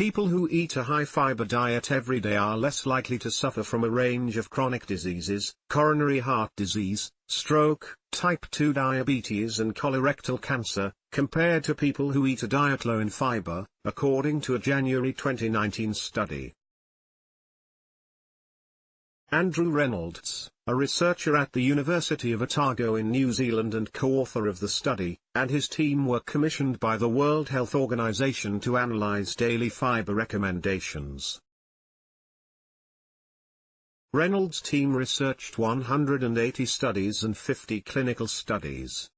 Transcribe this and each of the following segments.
People who eat a high-fiber diet every day are less likely to suffer from a range of chronic diseases, coronary heart disease, stroke, type 2 diabetes and colorectal cancer, compared to people who eat a diet low in fiber, according to a January 2019 study. Andrew Reynolds, a researcher at the University of Otago in New Zealand and co-author of the study, and his team were commissioned by the World Health Organization to analyze daily fiber recommendations. Reynolds' team researched 180 studies and 50 clinical studies.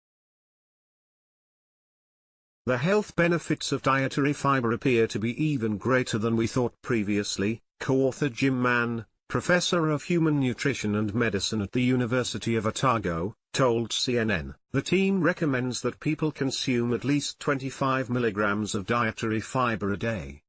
The health benefits of dietary fiber appear to be even greater than we thought previously, co-author Jim Mann, professor of human nutrition and medicine at the University of Otago, told CNN. The team recommends that people consume at least 25 milligrams of dietary fiber a day.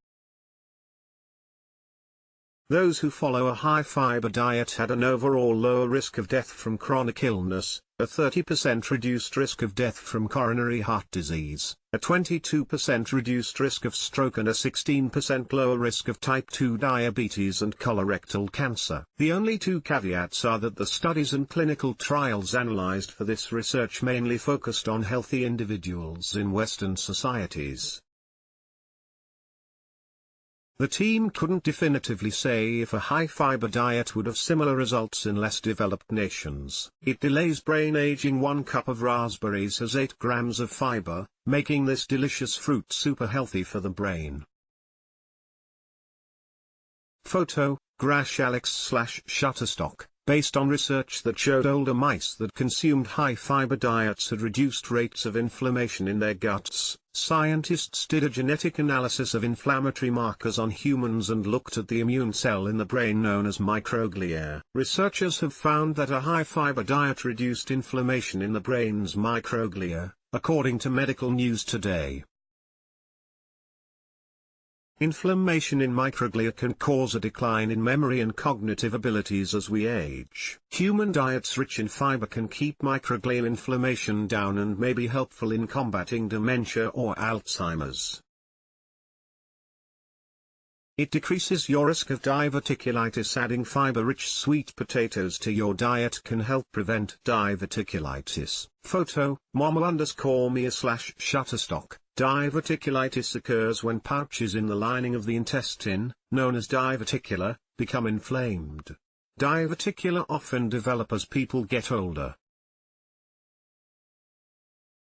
Those who follow a high-fiber diet had an overall lower risk of death from chronic illness, a 30% reduced risk of death from coronary heart disease, a 22% reduced risk of stroke and a 16% lower risk of type 2 diabetes and colorectal cancer. The only two caveats are that the studies and clinical trials analyzed for this research mainly focused on healthy individuals in Western societies. The team couldn't definitively say if a high-fiber diet would have similar results in less developed nations. It delays brain aging. 1 cup of raspberries has 8 grams of fiber, making this delicious fruit super healthy for the brain. Photo, Grash Alex/Shutterstock. Based on research that showed older mice that consumed high-fiber diets had reduced rates of inflammation in their guts, scientists did a genetic analysis of inflammatory markers on humans and looked at the immune cell in the brain known as microglia. Researchers have found that a high-fiber diet reduced inflammation in the brain's microglia, according to Medical News Today. Inflammation in microglia can cause a decline in memory and cognitive abilities as we age. Human diets rich in fiber can keep microglia inflammation down and may be helpful in combating dementia or Alzheimer's. It decreases your risk of diverticulitis. Adding fiber-rich sweet potatoes to your diet can help prevent diverticulitis. Photo, Momo_Mia/Shutterstock. Diverticulitis occurs when pouches in the lining of the intestine, known as diverticula, become inflamed. Diverticula often develop as people get older.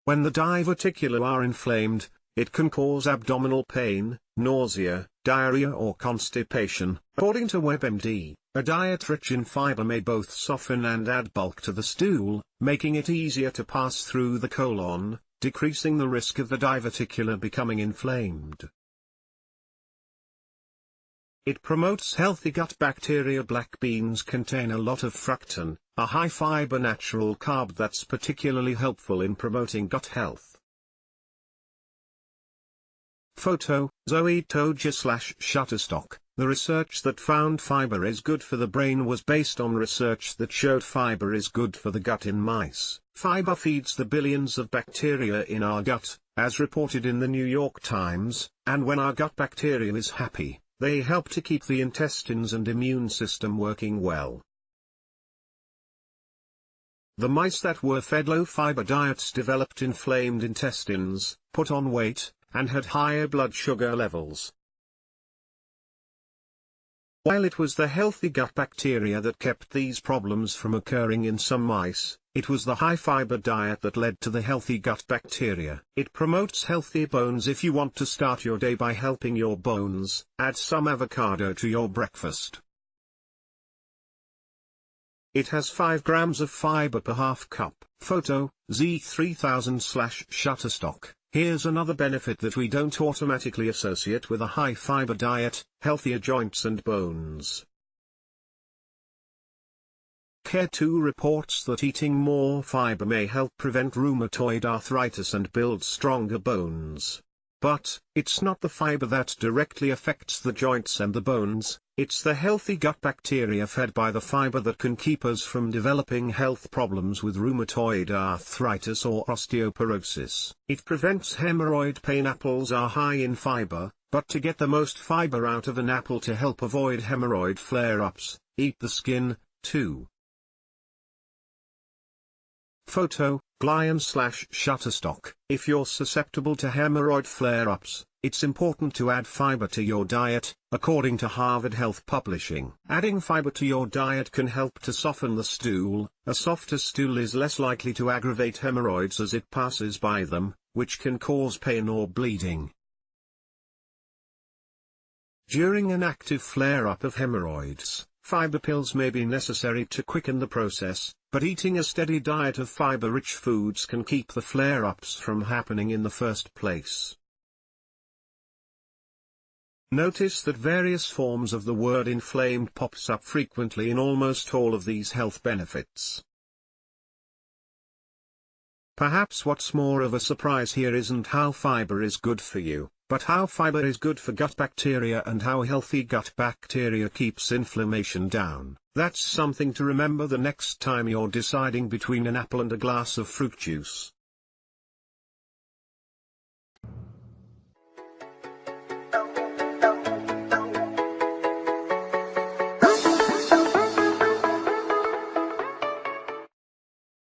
When the diverticula are inflamed, it can cause abdominal pain, nausea, diarrhea or constipation. According to WebMD, a diet rich in fiber may both soften and add bulk to the stool, making it easier to pass through the colon, decreasing the risk of the diverticula becoming inflamed. It promotes healthy gut bacteria. Black beans contain a lot of fructan, a high-fiber natural carb that's particularly helpful in promoting gut health. Photo, Zoe Toja/Shutterstock. The research that found fiber is good for the brain was based on research that showed fiber is good for the gut in mice. Fiber feeds the billions of bacteria in our gut, as reported in the New York Times, and when our gut bacteria is happy, they help to keep the intestines and immune system working well. The mice that were fed low-fiber diets developed inflamed intestines, put on weight, and had higher blood sugar levels. While it was the healthy gut bacteria that kept these problems from occurring in some mice, it was the high-fiber diet that led to the healthy gut bacteria. It promotes healthy bones. If you want to start your day by helping your bones, add some avocado to your breakfast. It has 5 grams of fiber per half cup. Photo, Z3000/Shutterstock. Here's another benefit that we don't automatically associate with a high-fiber diet: healthier joints and bones. Care 2 reports that eating more fiber may help prevent rheumatoid arthritis and build stronger bones. But, it's not the fiber that directly affects the joints and the bones, it's the healthy gut bacteria fed by the fiber that can keep us from developing health problems with rheumatoid arthritis or osteoporosis. It prevents hemorrhoid pain. Apples are high in fiber, but to get the most fiber out of an apple to help avoid hemorrhoid flare-ups, eat the skin, too. Photo, Glion/Shutterstock. If you're susceptible to hemorrhoid flare-ups, it's important to add fiber to your diet, according to Harvard Health Publishing. Adding fiber to your diet can help to soften the stool. A softer stool is less likely to aggravate hemorrhoids as it passes by them, which can cause pain or bleeding. During an active flare-up of hemorrhoids, fiber pills may be necessary to quicken the process, but eating a steady diet of fiber-rich foods can keep the flare-ups from happening in the first place. Notice that various forms of the word inflamed pops up frequently in almost all of these health benefits. Perhaps what's more of a surprise here isn't how fiber is good for you, but how fiber is good for gut bacteria and how healthy gut bacteria keeps inflammation down. That's something to remember the next time you're deciding between an apple and a glass of fruit juice.